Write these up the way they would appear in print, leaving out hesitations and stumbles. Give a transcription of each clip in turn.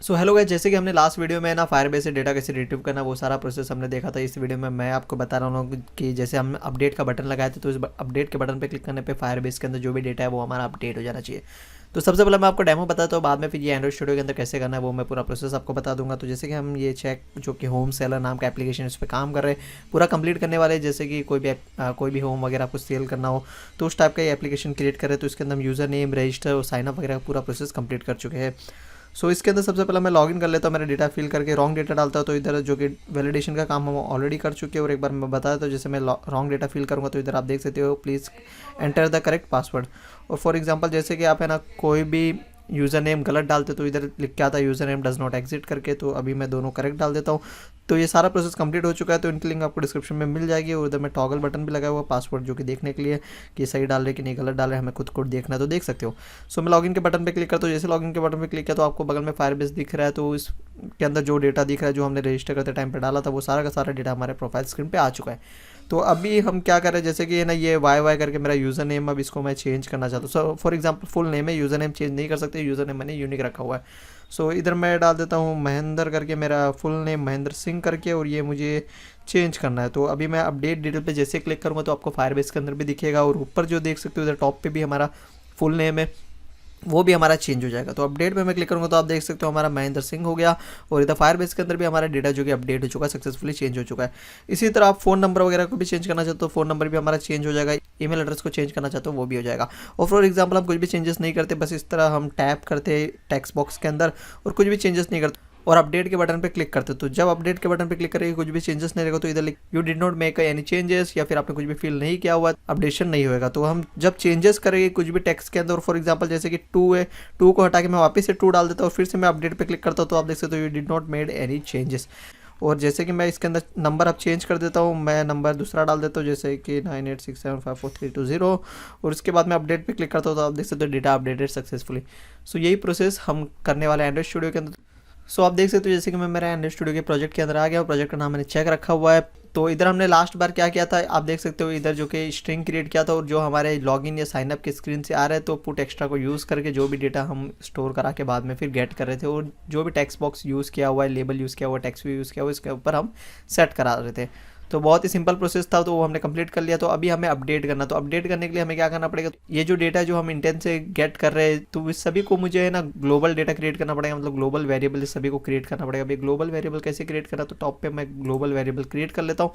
So hello guys, जैसे कि हमने लास्ट वीडियो में ना फायरबेस से डेटा कैसे रिट्रीव करना वो सारा प्रोसेस हमने देखा था। इस वीडियो में मैं आपको बता रहा हूँ कि जैसे हम अपडेट का बटन लगाए थे तो इस अपडेट के बटन पे क्लिक करने पे फायरबेस के अंदर जो भी डेटा है वो हमारा अपडेट हो जाना चाहिए। तो सबसे पहले मैं आपको डेमो बताता हूँ, बाद में फिर ये एंड्रॉइड स्टूडियो के अंदर कैसे करना है वो मैं पूरा प्रोसेस आपको बता दूंगा। तो जैसे कि हम ये चेक जो कि होम सेलर नाम का एप्लीकेशन इस पर काम कर रहे हैं पूरा कंप्लीट करने वाले, जैसे कि कोई भी होम वगैरह आपको सेल करना हो तो उस टाइप का ये एप्लीकेशन क्रिएट करें। तो इसके अंदर हम यूज़र नेम, रजिस्टर और साइनअप वगैरह पूरा प्रोसेस कंप्लीट कर चुके हैं। सो इसके अंदर सबसे पहले मैं लॉगिन कर लेता हूँ, मेरा डेटा फिल करके रॉन्ग डेटा डालता हूँ। तो इधर जो कि वैलिडेशन का काम हम ऑलरेडी कर चुके हैं और एक बार मैं बताया तो जैसे मैं रॉन्ग डेटा फिल करूँगा तो इधर आप देख सकते हो please enter the correct password. और फॉर एग्जांपल जैसे कि आप है ना कोई भी यूज़र नेम गलत डालते तो इधर लिख के आता है user name does not exit करके। तो अभी मैं दोनों करेक्ट डाल देता हूँ। तो ये सारा प्रोसेस कंप्लीट हो चुका है। तो इनकी लिंक आपको डिस्क्रिप्शन में मिल जाएगी और उधर में टॉगल बटन भी लगा हुआ पासवर्ड जो कि देखने के लिए कि सही डाल रहे कि नहीं गलत डाल रहे हमें खुद को देखना है तो देख सकते हो। सो मैं लॉगिन के बटन पे क्लिक करता हूँ। जैसे लॉगिन के बटन पे क्लिक किया तो आपको बगल में फायरबेस दिख रहा है। तो इसके अंदर जो डेटा दिख रहा है जो हमने रजिस्टर करते टाइम पे डाला था वो सारा का सारा डेटा हमारे प्रोफाइल स्क्रीन पे आ चुका है। तो अभी हम क्या कर रहे हैं, जैसे कि ना ये वाई करके मेरा यूज़र नेम अब इसको मैं चेंज करना चाहता हूँ। So for example full name है, यूज़र नेम चेंज नहीं कर सकते, यूज़र नेम मैंने यूनिक रखा हुआ है। सो इधर मैं डाल देता हूँ महेंद्र करके, मेरा फुल नेम महेंद्र सिंह करके, और ये मुझे चेंज करना है। तो अभी मैं अपडेट डिटेल पे जैसे क्लिक करूँगा तो आपको फायरबेस के अंदर भी दिखेगा और ऊपर जो देख सकते हो इधर टॉप पे भी हमारा फुल नेम है वो भी हमारा चेंज हो जाएगा। तो अपडेट पे मैं क्लिक करूँगा तो आप देख सकते हो हमारा महेंद्र सिंह हो गया और इधर फायरबेस के अंदर भी हमारा डेटा जो कि अपडेट हो चुका है, सक्सेसफुली चेंज हो चुका है। इसी तरह आप फ़ोन नंबर वगैरह को भी चेंज करना चाहते हो, फ़ोन नंबर भी हमारा चेंज हो जाएगा। ईमेल एड्रेस को चेंज करना चाहते हो वो भी हो जाएगा। और फॉर एग्जाम्पल हम कुछ भी चेंजेस नहीं करते, बस इस तरह हम टैप करते टेक्स्ट बॉक्स के अंदर और कुछ भी चेंजेस नहीं करते और अपडेट के बटन पे क्लिक करते। तो जब अपडेट के बटन पे क्लिक करेंगे कुछ भी चेंजेस नहीं रहेगा तो इधर you did not make any changes, या फिर आपने कुछ भी फिल नहीं किया हुआ अपडेशन नहीं होगा। तो हम जब चेंजेस करेंगे कुछ भी टेक्स्ट के अंदर, फॉर एग्जांपल जैसे कि 2 है, 2 को हटा के मैं वापस से 2 डाल देता हूँ, फिर से मैं अपडेट पे क्लिक करता हूँ तो आप देख सकते हो you did not made any changes. और जैसे कि मैं इसके अंदर नंबर अब चेंज कर देता हूँ, मैं नंबर दूसरा डाल देता हूँ जैसे कि 9867544320 और उसके बाद मैं अपडेट पे क्लिक करता हूँ तो आप देख सकते हो डेटा अपडेटेड सक्सेसफुली। सो यही प्रोसेस हम करने वाले एंड्रॉइड स्टूडियो के अंदर। सो आप देख सकते हो जैसे कि मैं मेरा एंड्रॉइड स्टूडियो के प्रोजेक्ट के अंदर आ गया और प्रोजेक्ट का नाम मैंने चेक रखा हुआ है। तो इधर हमने लास्ट बार क्या किया था आप देख सकते हो, इधर जो कि स्ट्रिंग क्रिएट किया था और जो हमारे लॉगिन या साइनअप के स्क्रीन से आ रहे हैं तो पुट एक्स्ट्रा को यूज़ करके जो भी डेटा हम स्टोर करा के बाद में फिर गेट कर रहे थे और जो भी टेक्स्ट बॉक्स यूज़ किया हुआ है, लेबल यूज़ किया हुआ है, टेक्स्ट भी यूज़ किया हुआ है, इसके ऊपर हम सेट करा रहे थे। तो बहुत ही सिंपल प्रोसेस था, तो वो हमने कंप्लीट कर लिया। तो अभी हमें अपडेट करना, तो अपडेट करने के लिए हमें क्या करना पड़ेगा, ये जो डेटा जो हम इंटेंट से गेट कर रहे हैं तो इस सभी को मुझे है ना ग्लोबल डेटा क्रिएट करना पड़ेगा, मतलब ग्लोबल वेरिएबल इस सभी को क्रिएट करना पड़ेगा। अभी ग्लोबल वेरिएबल कैसे क्रिएट करना, तो टॉप पे मैं ग्लोबल वेरिएबल क्रिएट कर लेता हूँ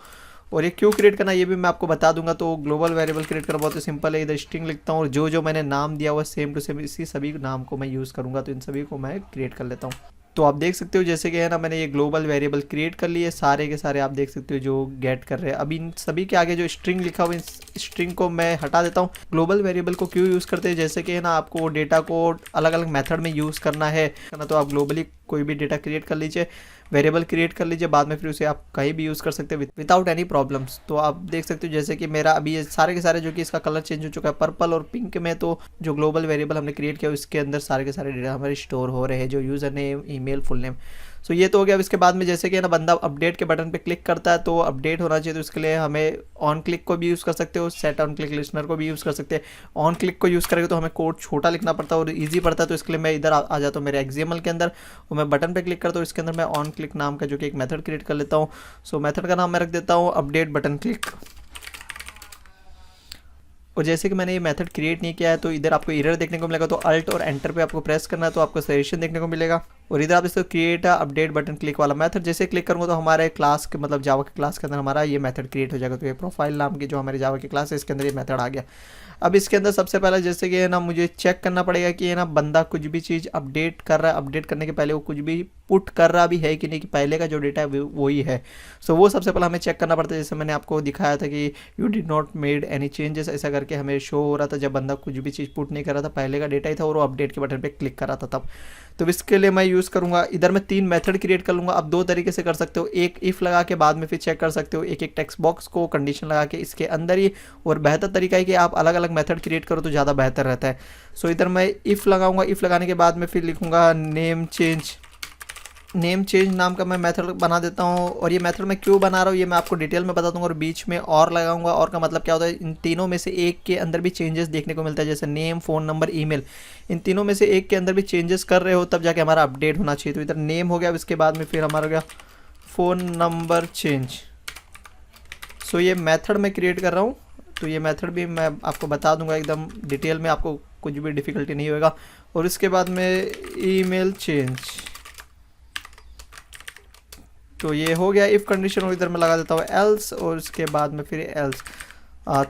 और ये क्यों क्रिएट करना ये भी मैं आपको बता दूंगा। तो ग्लोबल वेरिएबल क्रिएट करना बहुत ही सिंपल है, इधर स्ट्रिंग लिखता हूँ और जो जो मैंने नाम दिया हुआ सेम टू सेम इसी सभी नाम को मैं यूज़ करूँगा। तो इन सभी को मैं क्रिएट कर लेता हूँ। तो आप देख सकते हो जैसे कि है ना मैंने ये ग्लोबल वेरिएबल क्रिएट कर लिए सारे के सारे, आप देख सकते हो जो गेट कर रहे हैं। अभी इन सभी के आगे जो स्ट्रिंग लिखा हुआ है इस स्ट्रिंग को मैं हटा देता हूँ। ग्लोबल वेरिएबल को क्यों यूज़ करते हैं, जैसे कि है ना आपको डेटा को अलग अलग मेथड में यूज़ करना है ना, तो आप ग्लोबली कोई भी डेटा क्रिएट कर लीजिए, वेरिएबल क्रिएट कर लीजिए, बाद में फिर उसे आप कहीं भी यूज़ कर सकते हैं विदाउट एनी प्रॉब्लम्स। तो आप देख सकते हो जैसे कि मेरा अभी ये सारे के सारे जो कि इसका कलर चेंज हो चुका है पर्पल और पिंक में, तो जो ग्लोबल वेरिएबल हमने क्रिएट किया उसके अंदर सारे के सारे डेटा हमारे स्टोर हो रहे हैं, जो user name, email, full name. So ये तो हो गया। अब इसके बाद में जैसे कि ना बंदा अपडेट के बटन पे क्लिक करता है तो अपडेट होना चाहिए, तो इसके लिए हमें ऑन क्लिक को भी यूज़ कर सकते हो, सेट ऑन क्लिक लिस्नर को भी यूज़ कर सकते हैं। ऑन क्लिक को यूज़ करेंगे तो हमें कोड छोटा लिखना पड़ता है और ईजी पड़ता है, तो इसके लिए मैं इधर आ जाता हूँ मेरे एक्सएमएल के अंदर और मैं बटन पे क्लिक करता हूँ। इसके अंदर मैं ऑन क्लिक नाम का जो कि एक मेथड क्रिएट कर लेता हूँ। सो मेथड का नाम मैं रख देता हूँ अपडेट बटन क्लिक। और जैसे कि मैंने ये मेथड क्रिएट नहीं किया है तो इधर आपको एरर देखने को मिलेगा, तो अल्ट और एंटर पे आपको प्रेस करना है तो आपको सजेशन देखने को मिलेगा। और इधर आप इसको क्रिएट अपडेट बटन क्लिक वाला मेथड जैसे क्लिक करूँगा तो हमारे क्लास के मतलब जावा के क्लास के अंदर हमारा ये मेथड क्रिएट हो जाएगा। तो ये प्रोफाइल नाम की जो हमारे जावा की क्लास है इसके अंदर ये मेथड आ गया। अब इसके अंदर सबसे पहले जैसे कि है ना मुझे चेक करना पड़ेगा कि है ना बंदा कुछ भी चीज़ अपडेट कर रहा है, अपडेट करने के पहले वो कुछ भी पुट कर रहा भी है कि नहीं, कि पहले का जो डेटा है वही है। सो वो सबसे पहले हमें चेक करना पड़ता है। जैसे मैंने आपको दिखाया था कि you did not made any changes, ऐसा करके हमें शो हो रहा था जब बंदा कुछ भी चीज़ पुट नहीं कर रहा था, पहले का डेटा ही था और वो अपडेट के बटन पे क्लिक कर रहा था तब। तो इसके लिए मैं यूज़ करूँगा, इधर मैं 3 मेथड क्रिएट कर लूँगा। आप 2 तरीके से कर सकते हो, एक इफ़ लगा के बाद में फिर चेक कर सकते हो, एक टेक्स्ट बॉक्स को कंडीशन लगा के इसके अंदर ही। और बेहतर तरीका है कि आप अलग अलग मेथड क्रिएट करो तो ज़्यादा बेहतर रहता है। सो इधर मैं इफ़ लगाऊंगा, इफ़ लगाने के बाद में फिर लिखूँगा नेम चेंज नेम चेंज नाम का मैं मेथड बना देता हूँ, और ये मेथड मैं क्यों बना रहा हूँ ये मैं आपको डिटेल में बता दूंगा, और बीच में और लगाऊंगा। और का मतलब क्या होता है, इन तीनों में से एक के अंदर भी चेंजेस देखने को मिलता है, जैसे नेम, फ़ोन नंबर, ईमेल, इन तीनों में से एक के अंदर भी चेंजेस कर रहे हो तब जाके हमारा अपडेट होना चाहिए। तो इधर नेम हो गया, इसके बाद में फिर हमारा हो गया फ़ोन नंबर चेंज। सो ये मेथड मैं क्रिएट कर रहा हूँ, तो ये मेथड भी मैं आपको बता दूंगा एकदम डिटेल में, आपको कुछ भी डिफ़िकल्टी नहीं होगा। और इसके बाद में ईमेल चेंज, तो ये हो गया इफ़ कंडीशन, और इधर मैं लगा देता हूँ एल्स, और इसके बाद में फिर एल्स।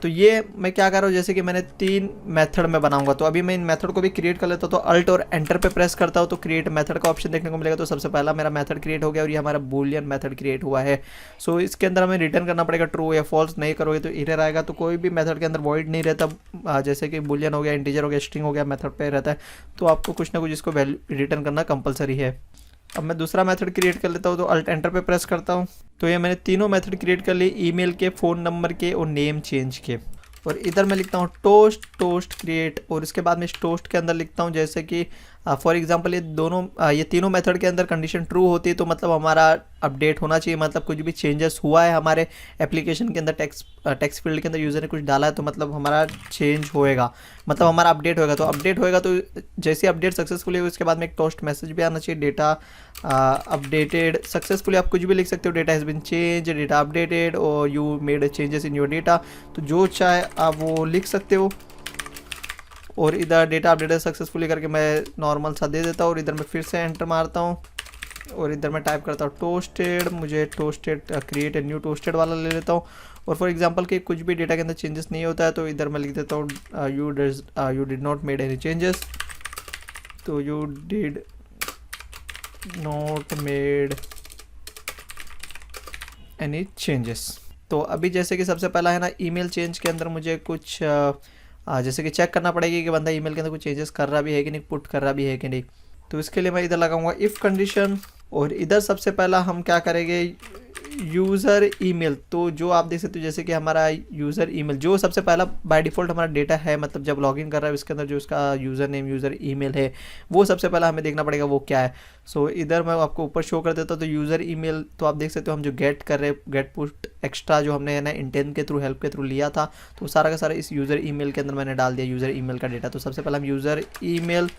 तो ये मैं क्या कर रहा हूँ, जैसे कि मैंने 3 मेथड में बनाऊंगा, तो अभी मैं इन मेथड को भी क्रिएट कर लेता हूँ। तो अल्ट और एंटर पे प्रेस करता हूँ तो क्रिएट मेथड का ऑप्शन देखने को मिलेगा। तो सबसे पहला मेरा मेथड क्रिएट हो गया, और ये हमारा बूलियन मेथड क्रिएट हुआ है। सो इसके अंदर हमें रिटर्न करना पड़ेगा ट्रू या फॉल्स, नहीं करोगे तो एरर आएगा। तो कोई भी मेथड के अंदर वॉइड नहीं रहता, जैसे कि बूलियन हो गया, इंटीजर हो गया, स्ट्रिंग हो गया, मेथड पे रहता है, तो आपको कुछ ना कुछ इसको वैल्यू रिटर्न करना कंपलसरी है। अब मैं दूसरा मेथड क्रिएट कर लेता हूँ, तो अल्ट एंटर पे प्रेस करता हूँ। तो ये मैंने तीनों मेथड क्रिएट कर लिए, ईमेल के, फ़ोन नंबर के और नेम चेंज के। और इधर मैं लिखता हूँ टोस्ट क्रिएट, और इसके बाद में इस टोस्ट के अंदर लिखता हूँ जैसे कि फॉर एग्जांपल ये तीनों मेथड के अंदर कंडीशन ट्रू होती है तो मतलब हमारा अपडेट होना चाहिए, मतलब कुछ भी चेंजेस हुआ है हमारे एप्लीकेशन के अंदर, टेक्स्ट फील्ड के अंदर यूज़र ने कुछ डाला है तो मतलब हमारा चेंज होएगा, मतलब हमारा अपडेट होएगा। तो अपडेट होएगा तो जैसे अपडेट सक्सेसफुली हो उसके बाद में एक टोस्ट मैसेज भी आना चाहिए, डेटा अपडेटेड सक्सेसफुली। आप कुछ भी लिख सकते हो, data has been change, data updated, और you made changes in your data, तो जो चाहे आप वो लिख सकते हो। और इधर डेटा अपडेटेड सक्सेसफुली करके मैं नॉर्मल सा दे देता हूँ, और इधर मैं फिर से एंटर मारता हूँ, और इधर मैं टाइप करता हूँ टोस्टेड, मुझे toasted create a new toasted वाला ले लेता हूँ। और फॉर एग्जांपल कि कुछ भी डेटा के अंदर चेंजेस नहीं होता है तो इधर मैं लिख देता हूँ you did not made any changes, तो you did not made any changes. तो अभी जैसे कि सबसे पहला है ना, ईमेल चेंज के अंदर मुझे कुछ जैसे कि चेक करना पड़ेगा कि बंदा ईमेल के अंदर कुछ चेंजेस कर रहा भी है कि नहीं, पुट कर रहा भी है कि नहीं। तो इसके लिए मैं इधर लगाऊंगा इफ़ कंडीशन, और इधर सबसे पहला हम क्या करेंगे, यूज़र ईमेल। तो जो आप देख सकते हो जैसे कि हमारा यूज़र ईमेल जो सबसे पहला बाय डिफ़ॉल्ट हमारा डेटा है, मतलब जब लॉगिन कर रहा है इसके अंदर जो उसका यूज़र नेम, यूज़र ईमेल है, वो सबसे पहला हमें देखना पड़ेगा वो क्या है। सो इधर मैं आपको ऊपर शो कर देता हूँ। तो यूज़र ईमेल तो आप देख सकते हो हम जो गेट कर रहे हैं, गेट पुट एक्स्ट्रा जो हमने है ना इंटेंट के थ्रू, हेल्प के थ्रू लिया था, तो सारा का सारा इस यूज़र ईमेल के अंदर मैंने डाल दिया यूज़र ईमेल का डेटा। तो सबसे पहला हम यूज़र ईमेल,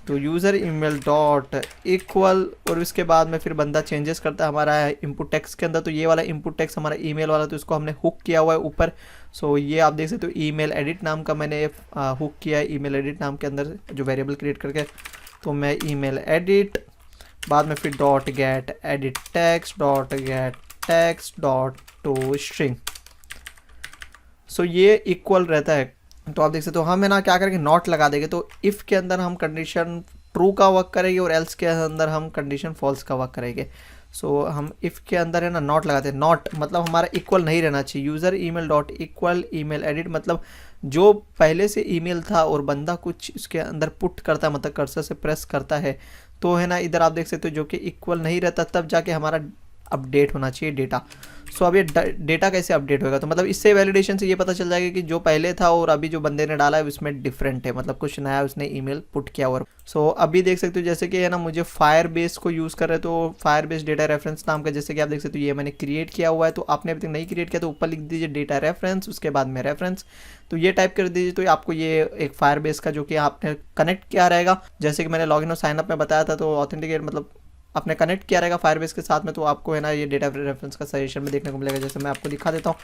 तो यूज़र ईमेल डॉट इक्वल, और उसके बाद में फिर बंदा चेंजेस करता है हमारा इनपुट टेक्स्ट के अंदर। तो ये वाला इनपुट टेक्स्ट हमारा ईमेल वाला, तो इसको हमने हुक किया हुआ है ऊपर। सो ये आप देख सकते हो ईमेल एडिट नाम का मैंने हुक किया है, ईमेल एडिट नाम के अंदर जो वेरिएबल क्रिएट करके। तो मैं ईमेल एडिट, बाद में फिर dot get edit text, dot get text dot to string. So ये इक्वल रहता है। तो आप देख सकते हो हम है ना क्या करेंगे, नॉट लगा देंगे। तो इफ़ के अंदर हम कंडीशन ट्रू का वर्क करेंगे और एल्स के अंदर हम कंडीशन फॉल्स का वर्क करेंगे। सो हम इफ़ के अंदर है ना नॉट लगाते हैं, नॉट मतलब हमारा इक्वल नहीं रहना चाहिए। User email dot equal email edit, मतलब जो पहले से ईमेल था और बंदा कुछ उसके अंदर पुट करता है, मतलब कर्सर से प्रेस करता है, तो है ना इधर आप देख सकते हो जो कि इक्वल नहीं रहता, तब जाके हमारा अपडेट होना चाहिए डेटा। सो अब ये डेटा कैसे अपडेट होगा, तो मतलब इससे वैलिडेशन से ये पता चल जाएगा कि जो पहले था और अभी जो बंदे ने डाला है उसमें डिफरेंट है, मतलब कुछ नया उसने ईमेल पुट किया हुआ। सो अभी देख सकते हो जैसे कि है ना मुझे फायरबेस को यूज़ कर रहे हैं, तो फायरबेस डेटा रेफरेंस नाम का, जैसे कि आप देख सकते हो ये मैंने क्रिएट किया हुआ है। तो आपने अभी तक नहीं क्रिएट किया तो ऊपर लिख दीजिए डेटा रेफरेंस, उसके बाद में रेफरेंस, तो ये टाइप कर दीजिए। तो आपको ये एक फायरबेस का जो कि आपने कनेक्ट किया रहेगा, जैसे कि मैंने लॉगिन और साइनअप में बताया था, तो ऑथेंटिकेट मतलब आपने कनेक्ट किया रहेगा फायरबेस के साथ में, तो आपको है ना ये डेटा रेफरेंस का सजेशन में देखने को मिलेगा। जैसे मैं आपको दिखा देता हूँ,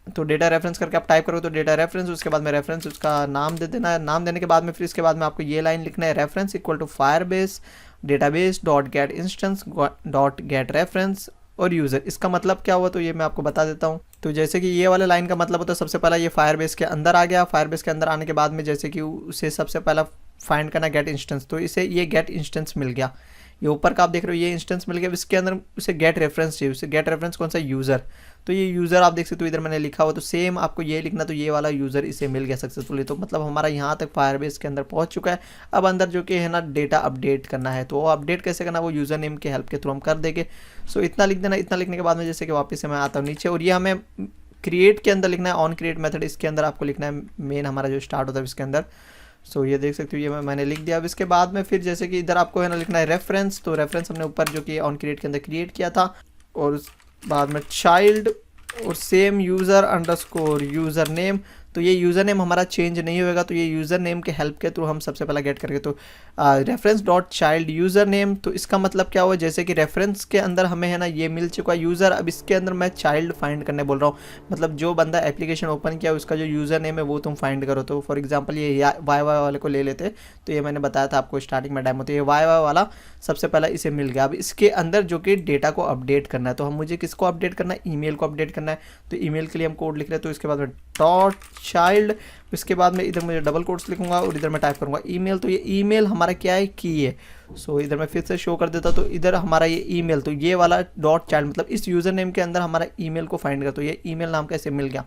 तो डेटा रेफरेंस करके आप टाइप करो तो डेटा रेफरेंस, उसके बाद में रेफरेंस उसका नाम दे देना है। नाम देने के बाद में फिर इसके बाद में आपको ये लाइन लिखना है, reference equal to Firebase database dot get instance dot get reference और यूज़र। इसका मतलब क्या हुआ तो ये मैं आपको बता देता हूँ। तो जैसे कि ये वाले लाइन का मतलब होता है सबसे पहला ये फायरबेस के अंदर आ गया, फायरबेस के अंदर आने के बाद में जैसे कि उसे सबसे पहला फाइंड करना गेट इंस्टेंस, तो इसे ये गेट इंस्टेंस मिल गया। ये ऊपर का आप देख रहे हो ये इंस्टेंस मिल गया, इसके अंदर उसे गेट रेफरेंस चाहिए, उसे गेट रेफरेंस कौन सा, यूज़र। तो ये यूज़र आप देख सकते हो इधर मैंने लिखा हुआ, तो सेम आपको ये लिखना, तो ये वाला यूज़र इसे मिल गया सक्सेसफुली। तो मतलब हमारा यहाँ तक फायरबेस के अंदर पहुँच चुका है। अब अंदर जो कि है ना डेटा अपडेट करना है, तो वो अपडेट कैसे करना, वो यूज़र नेम के हेल्प के थ्रू हम कर देंगे। सो इतना लिख देना। इतना लिखने के बाद में जैसे कि वापस से मैं आता हूँ नीचे, और ये हमें क्रिएट के अंदर लिखना है, ऑन क्रिएट मेथड, इसके अंदर आपको लिखना है मेन हमारा जो स्टार्ट होता है इसके अंदर। सो ये देख सकते हो, ये मैंने लिख दिया। अब इसके बाद में फिर जैसे कि इधर आपको है ना लिखना है रेफरेंस, तो रेफरेंस हमने ऊपर जो कि ऑन क्रिएट के अंदर क्रिएट किया था, और उस बाद में चाइल्ड और same user underscore user name. तो ये यूज़र नेम हमारा चेंज नहीं होएगा, तो ये यूज़र नेम के हेल्प के थ्रू हम सबसे पहले गेट करके, तो reference dot child user name. तो इसका मतलब क्या हुआ, जैसे कि रेफरेंस के अंदर हमें है ना ये मिल चुका है यूज़र, अब इसके अंदर मैं चाइल्ड फाइंड करने बोल रहा हूँ, मतलब जो बंदा एप्लीकेशन ओपन किया उसका जो यूज़र नेम है वो तुम फाइंड करो। तो फॉर एग्जाम्पल ये वाई वाले को ले लेते, तो ये मैंने बताया था आपको स्टार्टिंग में डेमो, तो ये वाई वाला सबसे पहला इसे मिल गया। अब इसके अंदर जो कि डेटा को अपडेट करना है, तो हम मुझे किसको अपडेट करना है, ईमेल को अपडेट करना है। तो ईमेल के लिए हम कोड लिख रहे हैं, तो इसके बाद में डॉट चाइल्ड, इसके बाद में इधर मुझे डबल कोट्स लिखूंगा और इधर मैं टाइप करूंगा ईमेल। तो ये ईमेल हमारा क्या है, की है। सो इधर मैं फिर से शो कर देता, तो इधर हमारा ये ईमेल, तो ये वाला डॉट चाइल्ड मतलब इस यूज़र नेम के अंदर हमारा ईमेल को फाइंड कर, तो ये ईमेल नाम कैसे मिल गया।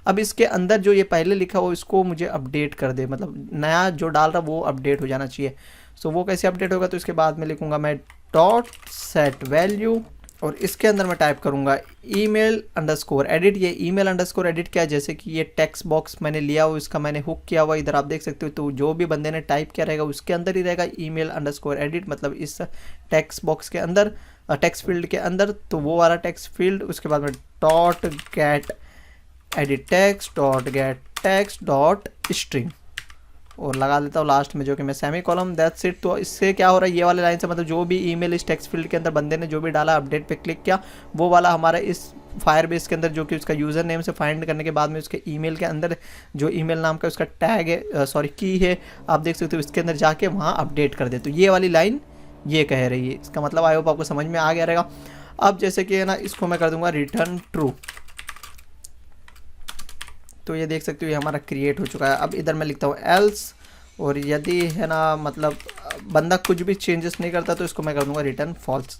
अब इसके अंदर जो ये पहले लिखा हो इसको मुझे अपडेट कर दे, मतलब नया जो डाल रहा वो अपडेट हो जाना चाहिए। सो वो कैसे अपडेट होगा, तो इसके बाद में लिखूंगा मैं डॉट सेट वैल्यू, और इसके अंदर मैं टाइप करूंगा ईमेल अंडरस्कोर एडिट। ये ईमेल अंडरस्कोर एडिट क्या है, जैसे कि ये टेक्स्ट बॉक्स मैंने लिया हुआ, इसका मैंने हुक किया हुआ, इधर आप देख सकते हो। तो जो भी बंदे ने टाइप किया रहेगा उसके अंदर ही रहेगा ईमेल अंडरस्कोर एडिट, मतलब इस टेक्स्ट बॉक्स के अंदर, टेक्स्ट फील्ड के अंदर, तो वो वाला टेक्स्ट फील्ड। उसके बाद में dot get edit text dot get text dot string, और लगा देता हूँ लास्ट में जो कि मैं सेमी कॉलम, दैट्स इट। तो इससे क्या हो रहा है, ये वाले लाइन से मतलब जो भी ईमेल इस टेक्स्ट फील्ड के अंदर बंदे ने जो भी डाला, अपडेट पे क्लिक किया, वो वाला हमारा इस फायरबेस के अंदर जो कि उसका यूज़र नेम से फाइंड करने के बाद में उसके ईमेल के अंदर जो ईमेल नाम का उसका टैग है, सॉरी की है, आप देख सकते हो, इसके अंदर जाके वहाँ अपडेट कर दे। तो ये वाली लाइन ये कह रही है, इसका मतलब आई होप आपको समझ में आ गया रहेगा। अब जैसे कि है ना इसको मैं कर दूंगा रिटर्न ट्रू, तो ये देख सकते हो ये हमारा क्रिएट हो चुका है। अब इधर मैं लिखता हूँ एल्स, और यदि है ना मतलब बंदा कुछ भी चेंजेस नहीं करता तो इसको मैं कर दूंगा रिटर्न फॉल्स।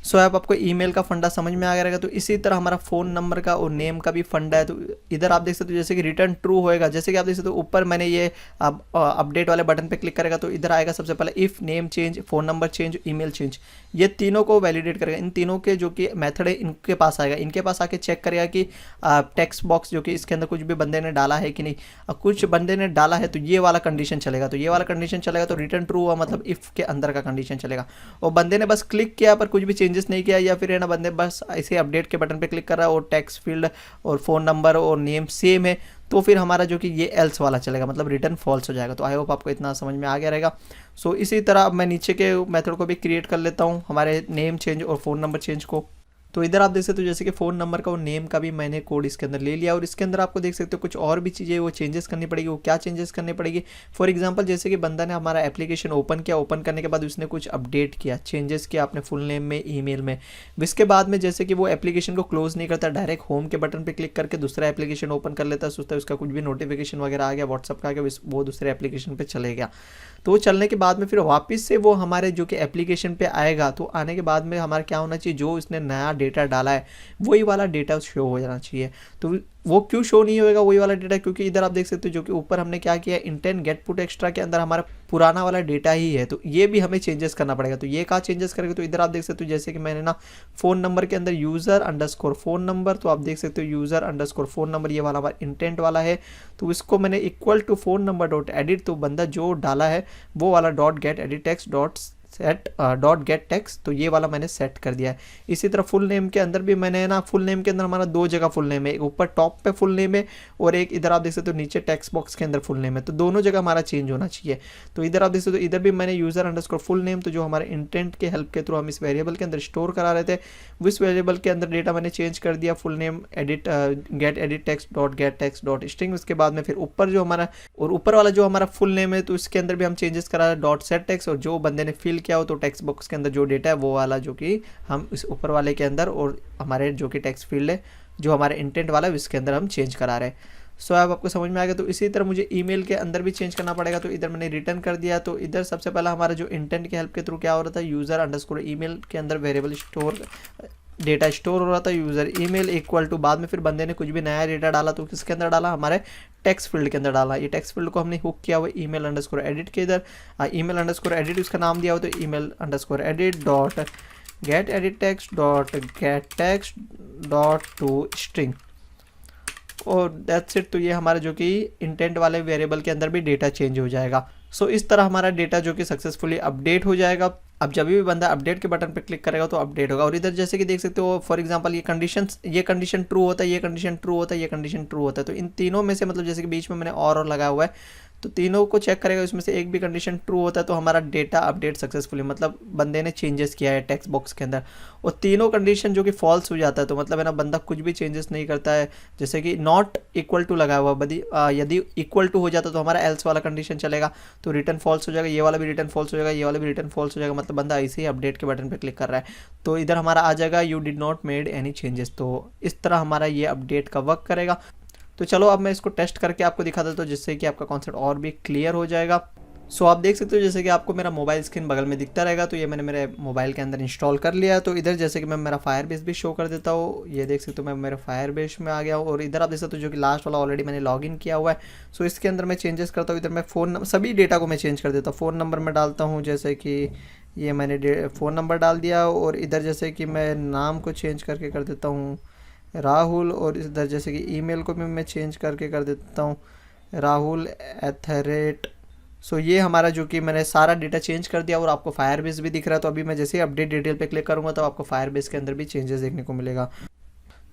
सो अब आपको ईमेल का फंडा समझ में आ गया रहेगा। तो इसी तरह हमारा फ़ोन नंबर का और नेम का भी फंडा है। तो इधर आप देख सकते हो जैसे कि रिटर्न ट्रू होएगा, जैसे कि आप देख सकते हो ऊपर मैंने ये अपडेट वाले बटन पे क्लिक करेगा तो इधर आएगा सबसे पहले if name change, phone number change, email change, ये तीनों को वैलिडेट करेगा। इन तीनों के जो कि मेथड है इनके पास आएगा, इनके पास आके चेक करेगा कि टेक्स्ट बॉक्स जो कि इसके अंदर कुछ भी बंदे ने डाला है कि नहीं। कुछ बंदे ने डाला है तो ये वाला कंडीशन चलेगा, तो ये वाला कंडीशन चलेगा, तो रिटर्न ट्रू हुआ मतलब इफ़ के अंदर का कंडीशन चलेगा। और बंदे ने बस क्लिक किया पर कुछ भी चेंजेस नहीं किया, या फिर है ना बंदे बस ऐसे अपडेट के बटन पे क्लिक कर रहा है और टेक्स्ट फील्ड और फ़ोन नंबर और नेम सेम है, तो फिर हमारा जो कि ये एल्स वाला चलेगा, मतलब रिटर्न फॉल्स हो जाएगा। तो आई होप आपको इतना समझ में आ गया रहेगा। सो इसी तरह अब मैं नीचे के मेथड को भी क्रिएट कर लेता हूँ, हमारे नेम चेंज और फ़ोन नंबर चेंज को। तो इधर आप देख सकते हो जैसे कि फ़ोन नंबर का और नेम का भी मैंने कोड इसके अंदर ले लिया, और इसके अंदर आपको देख सकते हो कुछ और भी चीज़ें वो चेंजेस करनी पड़ेगी। वो क्या चेंजेस करनी पड़ेगी, फॉर एग्जांपल जैसे कि बंदा ने हमारा एप्लीकेशन ओपन किया, ओपन करने के बाद उसने कुछ अपडेट किया, चेंजेस किया अपने फुल नेम में, ईमेल में। इसके बाद में जैसे कि वो एप्लीकेशन को क्लोज नहीं करता, डायरेक्ट होम के बटन पर क्लिक करके दूसरा एप्लीकेशन ओपन कर लेता है, सोचता है उसका कुछ भी नोटिफिकेशन वगैरह आ गया व्हाट्सअप का, वो दूसरे एप्लीकेशन पर चले गया। तो वो चलने के बाद में फिर वापस से वो हमारे जो कि एप्लीकेशन पे आएगा, तो आने के बाद में हमारा क्या होना चाहिए, जो उसने नया डेटा डाला है वही वाला डेटा शो हो जाना चाहिए। तो वो क्यों शो नहीं होएगा वही वाला डेटा, क्योंकि इधर आप देख सकते हो जो कि ऊपर हमने क्या किया, इंटेंट गेट पुट एक्स्ट्रा के अंदर हमारा पुराना वाला डेटा ही है, तो ये भी हमें चेंजेस करना पड़ेगा। तो ये कहाँ चेंजेस करेंगे, तो इधर आप देख सकते हो जैसे कि मैंने ना फ़ोन नंबर के अंदर यूज़र अंडरस्कोर फ़ोन नंबर, तो आप देख सकते हो यूज़र अंडरस्कोर फ़ोन नंबर ये वाला हमारा इंटेंट वाला है, तो इसको मैंने equal to phone number dot edit, तो बंदा जो डाला है वो वाला dot get edit text dot set dot get text, तो ये वाला मैंने सेट कर दिया है। इसी तरह फुल नेम के अंदर भी मैंने ना, फुल नेम के अंदर हमारा दो जगह फुल नेम है, एक ऊपर टॉप पे फुल नेम है और एक इधर आप देख सकते हो नीचे टेक्स्ट बॉक्स के अंदर फुल नेम है, तो दोनों जगह हमारा चेंज होना चाहिए। तो इधर आप देख सकते हो इधर भी मैंने यूज़र अंडरस्कोर फुल नेम, तो जो हमारे इंटेंट के हेल्प के थ्रू हम इस वेरिएबल के अंदर स्टोर करा रहे थे, उस वेरिएबल के अंदर डेटा मैंने चेंज कर दिया, full name edit get edit text dot string. उसके बाद में फिर ऊपर जो हमारा और ऊपर वाला जो हमारा फुल नेम है, तो इसके अंदर भी हम चेंजेस करा रहे हैं डॉट सेट टेक्स्ट, और जो बंदे ने फिल किया हो तो टेक्स्ट बॉक्स के अंदर जो डेटा है वो वाला जो कि हम इस ऊपर वाले के अंदर, और हमारे जो कि टेक्स्ट फील्ड है जो हमारे इंटेंट वाला है इसके अंदर हम चेंज करा रहे हैं। सो अब आपको समझ में आ गया। तो इसी तरह मुझे ईमेल के अंदर भी चेंज करना पड़ेगा, तो इधर मैंने रिटर्न कर दिया। तो इधर सबसे पहला हमारा जो इंटेंट के हेल्प के थ्रू क्या हो रहा था, यूज़र अंडरस्कोर ईमेल के अंदर वेरिएबल स्टोर डेटा स्टोर हो रहा था, यूज़र ईमेल इक्वल टू, बाद में फिर बंदे ने कुछ भी नया डेटा डाला तो किसके अंदर डाला, हमारे टेक्स्ट फील्ड के अंदर डाला। ये टेक्स्ट फील्ड को हमने हुक किया हुआ ईमेल अंडरस्कोर एडिट के इधर, ईमेल अंडरस्कोर एडिट उसका नाम दिया हुआ, तो email underscore edit dot get edit text dot get text dot to string. और दैट्स इट। तो ये हमारा जो कि इंटेंट वाले वेरिएबल के अंदर भी डेटा चेंज हो जाएगा। सो इस तरह हमारा डेटा जो कि सक्सेसफुली अपडेट हो जाएगा। अब जब भी बंदा अपडेट के बटन पे क्लिक करेगा तो अपडेट होगा। और इधर जैसे कि देख सकते हो फॉर एग्जांपल ये कंडीशन ट्रू होता है, ये कंडीशन ट्रू होता है, ये कंडीशन ट्रू होता है। तो इन तीनों में से मतलब जैसे कि बीच में मैंने और लगाया हुआ है, तो तीनों को चेक करेगा, उसमें से एक भी कंडीशन ट्रू होता है तो हमारा डेटा अपडेट सक्सेसफुली, मतलब बंदे ने चेंजेस किया है टेक्स्ट बॉक्स के अंदर। और तीनों कंडीशन जो कि फॉल्स हो जाता है तो मतलब है ना बंदा कुछ भी चेंजेस नहीं करता है। जैसे कि नॉट इक्वल टू लगाया हुआ, यदि इक्वल टू हो जाता तो हमारा एल्स वाला कंडीशन चलेगा, तो रिटर्न फॉल्स हो जाएगा, ये वाला भी रिटर्न फॉल्स हो जाएगा, ये वाला भी रिटर्न फॉल्स हो जाएगा। मतलब बंदा ऐसे ही अपडेट के बटन पर क्लिक कर रहा है तो इधर हमारा आ जाएगा you did not made any changes. तो इस तरह हमारा ये अपडेट का वर्क करेगा। तो चलो अब मैं इसको टेस्ट करके आपको दिखा देता हूँ जिससे कि आपका कॉन्सेप्ट और भी क्लियर हो जाएगा। सो आप देख सकते हो जैसे कि आपको मेरा मोबाइल स्क्रीन बगल में दिखता रहेगा, तो ये मैंने मेरे मोबाइल के अंदर इंस्टॉल कर लिया है। तो इधर जैसे कि मैं मेरा फायरबेस भी शो कर देता हूँ, ये देख सकते हो मैं मेरे फायरबेस में आ गया हूँ। और इधर आप देख सकते हो जो कि लास्ट वाला ऑलरेडी मैंने लॉगिन किया हुआ है। सो इसके अंदर मैं चेंजेस करता हूँ, इधर मैं सभी डेटा को मैं चेंज कर देता हूँ। फ़ोन नंबर में डालता हूँ, जैसे कि ये मैंने फ़ोन नंबर डाल दिया। और इधर जैसे कि मैं नाम को चेंज करके कर देता हूँ राहुल। और इधर जैसे कि ईमेल को भी मैं चेंज करके कर देता हूँ rahul@। सो ये हमारा जो कि मैंने सारा डेटा चेंज कर दिया और आपको फायरबेस भी दिख रहा है। तो अभी मैं जैसे ही अपडेट डिटेल पे क्लिक करूँगा तो आपको फायरबेस के अंदर भी चेंजेस देखने को मिलेगा।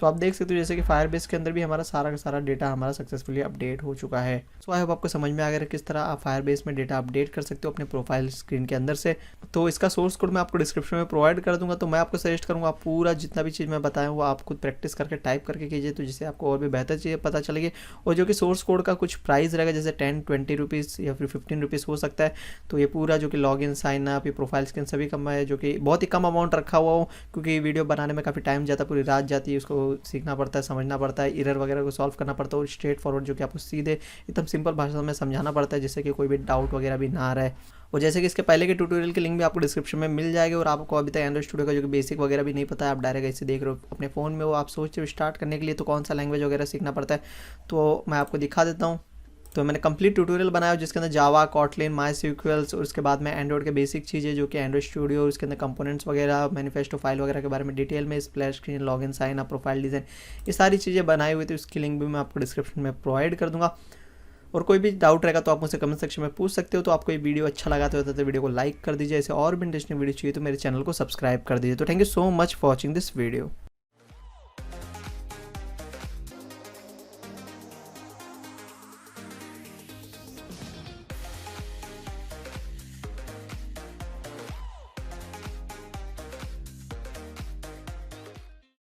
तो आप देख सकते हो जैसे कि फायरबेस के अंदर भी हमारा सारा का सारा डेटा हमारा सक्सेसफुली अपडेट हो चुका है। सो आई होप आपको समझ में आ गया किस तरह आप फायरबेस में डेटा अपडेट कर सकते हो अपने प्रोफाइल स्क्रीन के अंदर से। तो इसका सोर्स कोड मैं आपको डिस्क्रिप्शन में प्रोवाइड कर दूंगा। तो मैं आपको सजेस्ट करूँगा आप पूरा जितना भी चीज़ मैं बताया वो आप खुद प्रैक्टिस करके टाइप करके कीजिए, तो जिससे आपको और भी बेहतर चीज़ें पता चलेगी। और जो कि सोर्स कोड का कुछ प्राइस रहेगा, जैसे 10-20 रुपीज़ या फिर 15 रुपीज़ हो सकता है। तो ये पूरा जो कि लॉग इन साइन अप, ये प्रोफाइल स्क्रीन सभी कम है, जो कि बहुत ही कम अमाउंट रखा हुआ हूँ क्योंकि वीडियो बनाने में काफ़ी टाइम जाता है, पूरी रात जाती है, उसको सीखना पड़ता है, समझना पड़ता है, एरर वगैरह को सॉल्व करना पड़ता है। और स्ट्रेट फॉरवर्ड जो कि आपको सीधे एकदम सिंपल भाषा में समझाना पड़ता है जिससे कि कोई भी डाउट वगैरह भी ना रहे। और जैसे कि इसके पहले के ट्यूटोरियल के लिंक भी आपको डिस्क्रिप्शन में मिल जाएगा। और आपको अभी तक एंड्रॉइड स्टूडियो का जो कि बेसिक वगैरह भी नहीं पता है, आप डायरेक्ट ऐसे देख रहे हो अपने फ़ोन में, वो आप सोच रहे हो स्टार्ट करने के लिए तो कौन सा लैंग्वेज वगैरह सीखना पड़ता है, तो मैं आपको दिखा देता हूँ। तो मैंने कंप्लीट ट्यूटोरियल बनाया जिसके अंदर जावा, कॉटलिन, माईएसक्यूएल और उसके बाद में एंड्रॉइड के बेसिक चीज़ें जो कि एंड्रॉइड स्टूडियो, उसके अंदर कंपोनेंट्स वगैरह, मैनिफेस्टो फाइल वगैरह के बारे में डिटेल में, splash screen, login sign up, profile design, ये सारी चीज़ें बनाई हुई थी। उसकी लिंक भी मैं आपको डिस्क्रिप्शन में प्रोवाइड कर दूँगा। और कोई भी डाउट रहेगा तो आप मुझसे कमेंट सेक्शन में पूछ सकते हो। तो आपको ये वीडियो अच्छा लगा तो वीडियो को लाइक कर दीजिए। ऐसे और भी इंटरेस्टिंग वीडियो चाहिए तो मेरे चैनल को सब्सक्राइब कर दीजिए। तो thank you so much for watching this video.